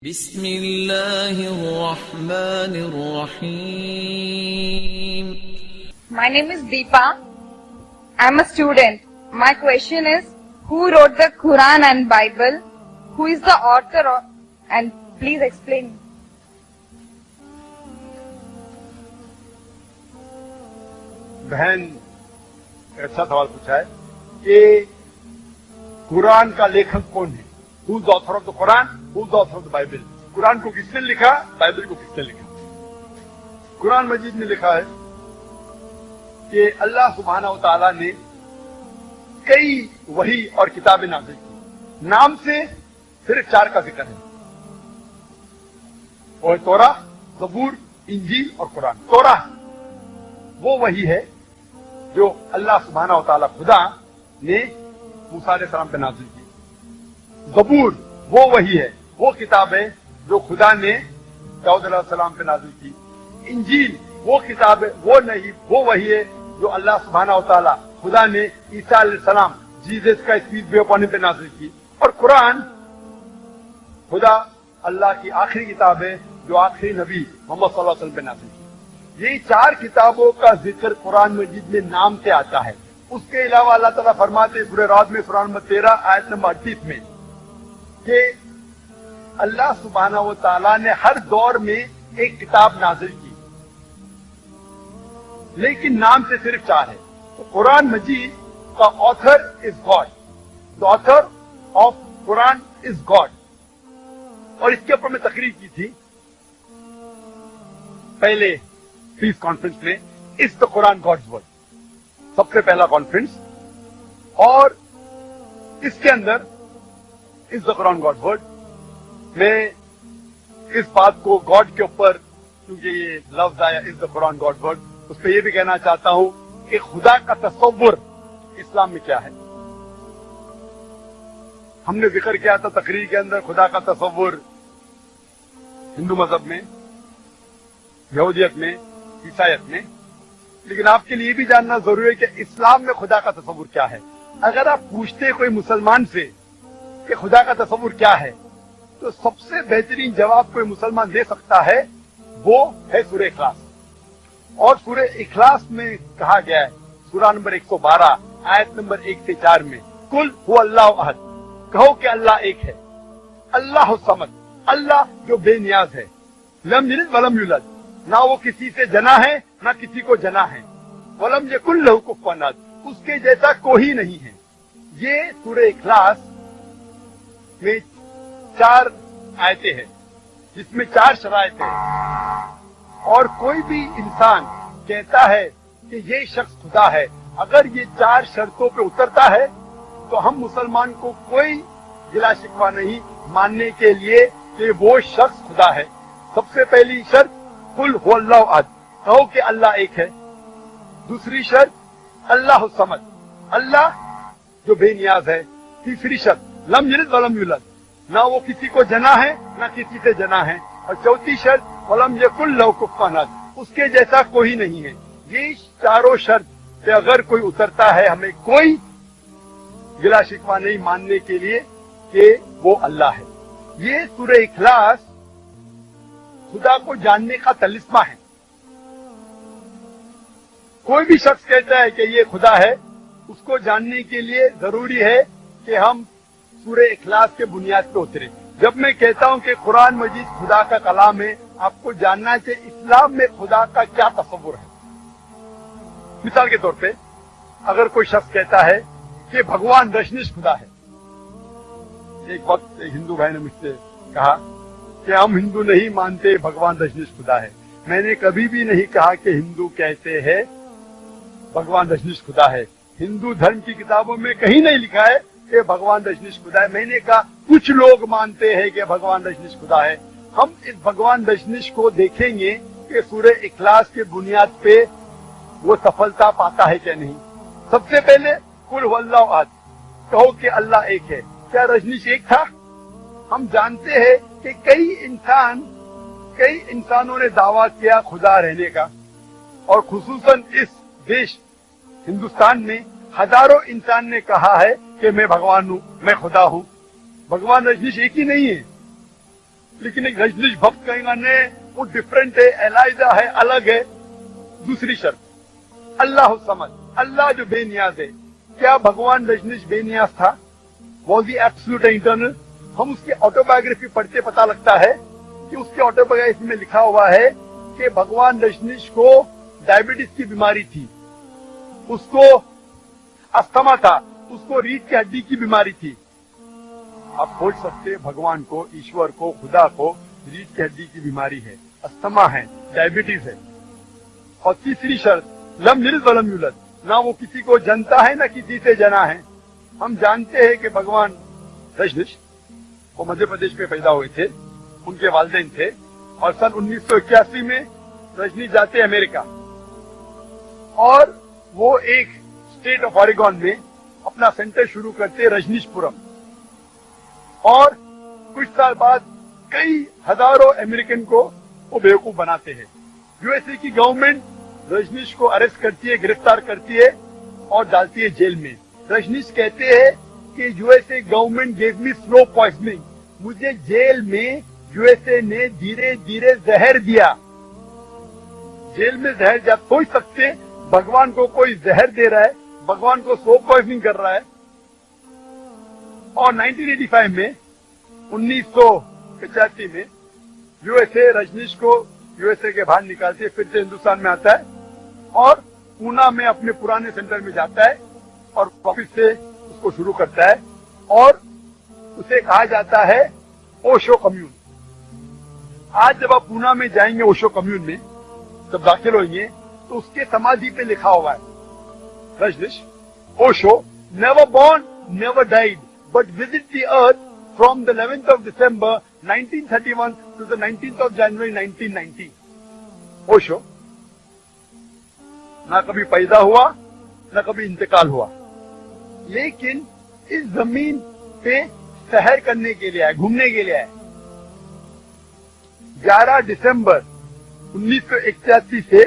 بسم اللہ الرحمن الرحیم. My name is Deepa. I'm a student. My question is, who wrote the Quran and Bible? Who is the author and please explain. बहन अच्छा सवाल पूछा है कि कुरान का लेखक कौन है? Who is the author of the Quran? Who is the author of the Bible? Quran को किसने लिखा? बाइबल को किसने लिखा? कुरान मजीद में लिखा है कि अल्लाह सुब्हानहू व तआला ने कई वही और किताबें नाज़िल की. नाम से सिर्फ 4 का जिक्र है, और तौरा, ज़बूर, इंजील और कुरान. तौरा वो वही है जो अल्लाह सुब्हानहू व तआला खुदा ने मूसा अलैहिस्सलाम पे नाज़िल की. ज़बूर वो वही है, वो किताब है जो खुदा ने दाऊद अलैहिस्सलाम पे नाज़िल की. इंजील वो किताब है, वो नहीं, वो वही है जो अल्लाह सुब्हानहू व तआला खुदा ने ईसा अलैहिस्सलाम जीसस का स्पीच बे पानी पे नाज़िल की. और कुरान खुदा अल्लाह की आखिरी किताब है जो आखिरी नबी मोहम्मद सल्लल्लाहु अलैहि वसल्लम पे नाज़िल की. ये 4 किताबों का जिक्र कुरान मजीद में नाम से आता है. उसके अलावा अल्लाह ताला फरमाते हैं सूरह राद में सूरह नंबर 13 आयत नंबर 38 में कि अल्लाह सुब्हानहू व तआला ने हर दौर में एक किताब नाजिल की, लेकिन नाम से सिर्फ 4 है. तो कुरान मजीद का author is God. The author of Quran is God. और इसके ऊपर मैं तकरीर की थी पहले पीस कॉन्फ्रेंस में, is the Quran God's word, सबसे पहला कॉन्फ्रेंस. और इसके अंदर is the Quran God word, मैं इस बात को गॉड के ऊपर, क्योंकि ये लफ्ज आया is the Quran God word, उस पर यह भी कहना चाहता हूं कि खुदा का तसव्वुर इस्लाम में क्या है. हमने जिक्र किया था तकरीर के अंदर खुदा का तसव्वुर हिंदू मजहब में, यहूदियत में, ईसाईयत में. लेकिन आपके लिए भी जानना जरूरी है कि इस्लाम में खुदा का तसव्वुर क्या है. अगर आप पूछते कोई मुसलमान से कि खुदा का तसव्वुर क्या है, तो सबसे बेहतरीन जवाब कोई मुसलमान दे सकता है वो है सूरह इखलास. और सूरह इखलास में कहा गया है सूरा नंबर 112 आयत नंबर 1 से 4 में, कुल हुवा अल्लाहु अहद, कहो कि अल्लाह एक है. अल्लाहु समद, अल्लाह जो बेनियाज है. लम यलिद वलम यूलद, ना वो किसी से जना है ना किसी को जना है. वलम यकुल लहू कुफुवन अहद, उसके जैसा कोई नहीं है. ये सूरह इखलास में 4 आयतें हैं जिसमें 4 शराइत है. और कोई भी इंसान कहता है कि ये शख्स खुदा है, अगर ये 4 शर्तों पे उतरता है तो हम मुसलमान को कोई गिला शिकवा नहीं मानने के लिए कि वो शख्स खुदा है. सबसे पहली शर्त कुल हुवा अल्लाहु अहद, कहो कि अल्लाह एक है. दूसरी शर्त अल्लाहु समद, अल्लाह जो बेनियाज है. तीसरी शर्त लम यलिद वलम यूलद, ना वो किसी को जना है ना किसी से जना है. और चौथी शर्त वलम यकुल लहू कुफुवन अहद, उसके जैसा कोई नहीं है. ये 4 शर्त पे अगर कोई उतरता है हमें कोई गिला शिकवा नहीं मानने के लिए कि वो अल्लाह है. ये सूरह इखलास खुदा को जानने का तलिस्मा है. कोई भी शख्स कहता है कि ये खुदा है, उसको जानने के लिए जरूरी है कि हम सूरह इखलास के बुनियाद पे उतरे. जब मैं कहता हूं कि कुरान मजीद खुदा का कलाम है, आपको जानना चाहिए इस्लाम में खुदा का क्या तस्वुर है. मिसाल के तौर पे अगर कोई शख्स कहता है कि भगवान रजनीश खुदा है. एक वक्त एक हिंदू भाई ने मुझसे कहा कि हम हिंदू नहीं मानते भगवान रजनीश खुदा है. मैंने कभी भी नहीं कहा कि हिंदू कहते हैं भगवान रजनीश खुदा है. हिंदू धर्म की किताबों में कहीं नहीं लिखा है कि भगवान रजनीश खुदा है. मैंने कहा कुछ लोग मानते हैं कि भगवान रजनीश खुदा है. हम इस भगवान रजनीश को देखेंगे कि सूरह इखलास के बुनियाद पे वो सफलता पाता है क्या नहीं. सबसे पहले कुल हुवा अल्लाहु अहद, कहो कि अल्लाह एक है. क्या रजनीश एक था? हम जानते हैं कि कई इंसानों ने दावा किया खुदा रहने का, और खुसूसन इस देश हिंदुस्तान में हजारों इंसान ने कहा है कि मैं भगवान हूं, मैं खुदा हूं. भगवान रजनीश एक ही नहीं है. लेकिन एक रजनीश भक्त कहेगा नहीं, वो डिफरेंट है, एलाइजा है, अलग है। दूसरी शर्त, अल्लाह समझ, अल्लाह जो बेनियाज है। क्या भगवान रजनीश बेनियाज था? Was he absolute internal? हम उसकी ऑटोबायोग्राफी पढ़ते पता लगता है कि उसकी ऑटोबायोग्राफी में लिखा हुआ है कि भगवान रजनीश को डायबिटीज की बीमारी थी, उसको अस्थमा था, उसको रीढ़ की हड्डी की बीमारी थी। आप बोल सकते भगवान को, ईश्वर को, खुदा को रीढ़ की हड्डी की बीमारी है, अस्थमा है, डायबिटीज है। और तीसरी शर्त, लम यलिद वलम यूलद, ना वो किसी को जनता है ना किसी से जना है। हम जानते हैं कि भगवान रजनीश वो मध्य प्रदेश में पैदा हुए थे, उनके वालिदैन थे, और सन 1981 में रजनीश जाते अमेरिका, और वो एक स्टेट ऑफ ऑरेगॉन में अपना सेंटर शुरू करते रजनीशपुरम। और कुछ साल बाद कई हजारों अमेरिकन को वो बेवकूफ बनाते हैं। यूएसए की गवर्नमेंट रजनीश को अरेस्ट करती है, गिरफ्तार करती है और डालती है जेल में। रजनीश कहते हैं कि USA government gave me slow poisoning, मुझे जेल में यूएसए ने धीरे धीरे जहर दिया। जेल में जहर दिया, सोच सकते भगवान को कोई जहर दे रहा है, भगवान को स्लो पॉइजनिंग कर रहा है। और 1985 में 1985 में यूएसए रजनीश को यूएसए के बाहर निकालते, फिर से हिंदुस्तान में आता है और पूना में अपने पुराने सेंटर में जाता है और वापिस से उसको शुरू करता है। और उसे कहा जाता है ओशो कम्यून। आज जब आप पूना में जाएंगे ओशो कम्यून में, जब दाखिल होंगे तो उसके समाधि पे लिखा हुआ है, Rajneesh Osho never born never died but visit the earth from the 11th of December 1931 to the 19th of January 1990। Osho ना कभी पैदा हुआ ना कभी इंतकाल हुआ, लेकिन इस जमीन पे सैर करने के लिए आए, घूमने के लिए आए। 11 दिसंबर 1981 से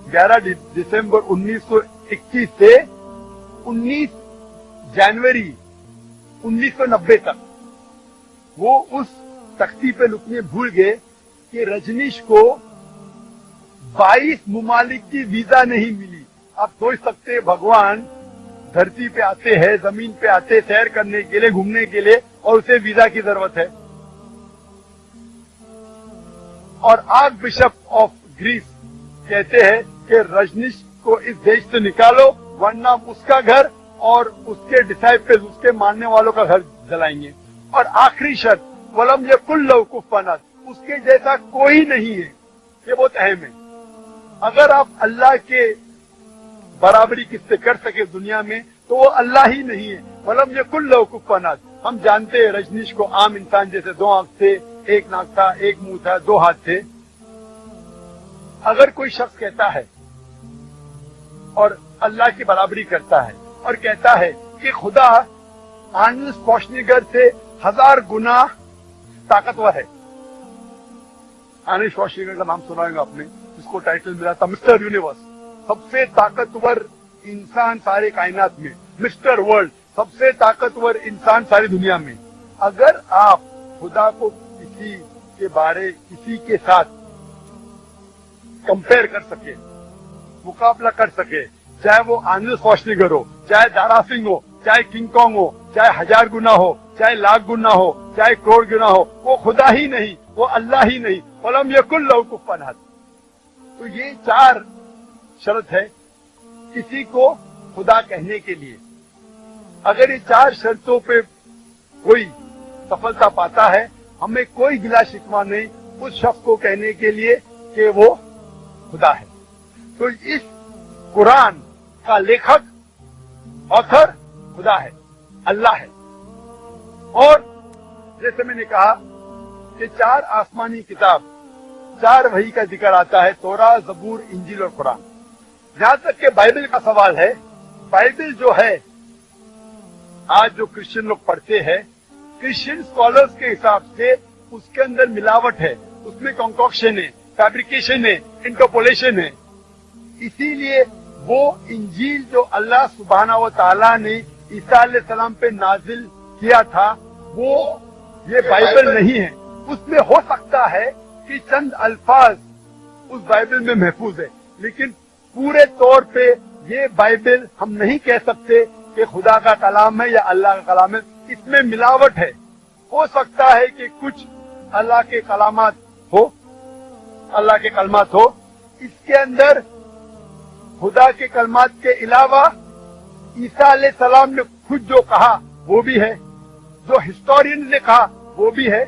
11 दिसंबर 1921 से 19 जनवरी 1990 तक वो उस तख्ती पे लिखने भूल गए कि रजनीश को 22 मुमालिक की वीजा नहीं मिली। आप सोच सकते भगवान धरती पे आते हैं, जमीन पे आते सैर करने के लिए, घूमने के लिए, और उसे वीजा की जरूरत है। और आर्क बिशप ऑफ ग्रीस कहते हैं कि रजनीश को इस देश से निकालो वरना उसका घर और उसके डिसाइपल्स, उसके मानने वालों का घर जलाएंगे। और आखिरी शर्त, वलम यकुल लहू कुफुवन अहद, उसके जैसा कोई नहीं है। ये बहुत अहम है। अगर आप अल्लाह के बराबरी किससे कर सके दुनिया में तो वो अल्लाह ही नहीं है। वलम यकुल लहू कुफुवन अहद। हम जानते हैं रजनीश को आम इंसान जैसे 2 आंख थे, 1 नाक था, 1 मुंह था, 2 हाथ थे। अगर कोई शख्स कहता है और अल्लाह की बराबरी करता है और कहता है कि खुदा आर्नल्ड श्वार्ज़नेगर से 1000 गुना ताकतवर है। आर्नल्ड श्वार्ज़नेगर का नाम सुना होगा आपने, जिसको टाइटल मिला था मिस्टर यूनिवर्स, सबसे ताकतवर इंसान सारे कायनात में, मिस्टर वर्ल्ड, सबसे ताकतवर इंसान सारी दुनिया में। अगर आप खुदा को किसी के बारे, किसी के साथ कंपेयर कर सके, मुकाबला कर सके, चाहे वो आर्नल्ड श्वार्ज़नेगर हो, चाहे दारा सिंह हो, चाहे किंग कॉन्ग हो, चाहे 1000 गुना हो, चाहे लाख गुना हो, चाहे करोड़ गुना हो, वो खुदा ही नहीं, वो अल्लाह ही नहीं। वलम यकुल लहू कुफुवन अहद। तो ये 4 शर्त है किसी को खुदा कहने के लिए। अगर ये 4 शर्तों पे कोई सफलता पाता है, हमें कोई गिला शिकवा नहीं उस शख्स को कहने के लिए कि वो खुदा है। तो इस कुरान का लेखक, ऑथर खुदा है, अल्लाह है। और जैसे मैंने कहा कि 4 आसमानी किताब, 4 वही का जिक्र आता है, तौरात, ज़बूर, इंजील और कुरान। जहां तक कि बाइबल का सवाल है, बाइबल जो है आज जो क्रिश्चियन लोग पढ़ते हैं, क्रिश्चियन स्कॉलर्स के हिसाब से उसके अंदर मिलावट है, उसमें कॉन्कॉक्शन है, फैब्रिकेशन है, इंटरपोलेशन है। इसीलिए वो इंजील जो अल्लाह सुब्हाना व तआला ने ईसा अलैहिस्सलाम पे नाजिल किया था, वो ये बाइबल नहीं है। اس میں ہو سکتا ہے کہ چند الفاظ اس بائبل میں محفوظ ہے، لیکن پورے طور پہ یہ بائبل ہم نہیں کہہ سکتے کہ خدا کا کلام ہے یا اللہ کا کلام ہے. اس میں ملاوٹ ہے. ہو سکتا ہے کہ کچھ اللہ کے کلمات ہو، اس کے اندر خدا کے کلمات کے علاوہ عیسیٰ علیہ السلام نے خود جو کہا وہ بھی ہے، جو ہسٹورین نے کہا وہ بھی ہے.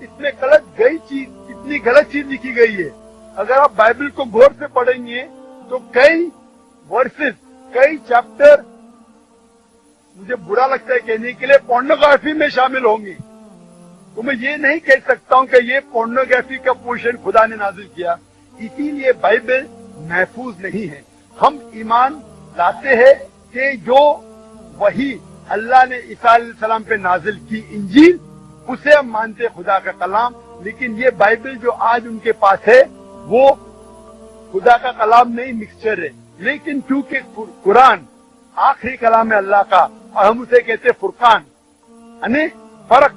اس میں اتنی غلط چیز لکھی گئی ہے. اگر آپ بائبل کو غور سے پڑھیں گے تو کئی ورسز، کئی چیپٹر مجھے برا لگتا ہے کہنے کے لیے پورنوگرافی میں شامل ہوں گے. تو میں یہ نہیں کہہ سکتا ہوں کہ یہ پورنوگرافی کا پورشن خدا نے نازل کیا. اسی لیے بائبل محفوظ نہیں ہے. ہم ایمان لاتے ہیں کہ جو وہی اللہ نے عیسیٰ علیہ السلام پہ نازل کی انجیل، اسے ہم مانتے خدا کا کلام. لیکن یہ بائبل جو آج ان کے پاس ہے وہ خدا کا کلام نہیں، مکسچر ہے. لیکن کیونکہ قرآن آخری کلام ہے اللہ کا، اور ہم اسے کہتے فرقان، یعنی فرق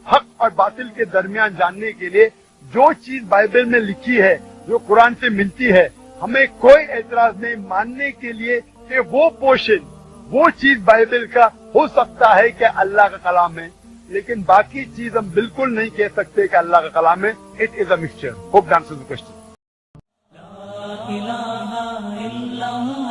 حق اور باطل کے درمیان جاننے کے لیے جو چیز بائبل میں لکھی ہے، جو قرآن سے ملتی ہے، ہمیں کوئی اعتراض نہیں ماننے کے لیے کہ وہ پورشن، وہ چیز بائبل کا ہو سکتا ہے کہ اللہ کا کلام ہے. لیکن باقی چیز ہم بالکل نہیں کہہ سکتے کہ اللہ کا کلام ہے. It is a mixture. Hope ڈانسز کوشچن. لا الہ الا اللہ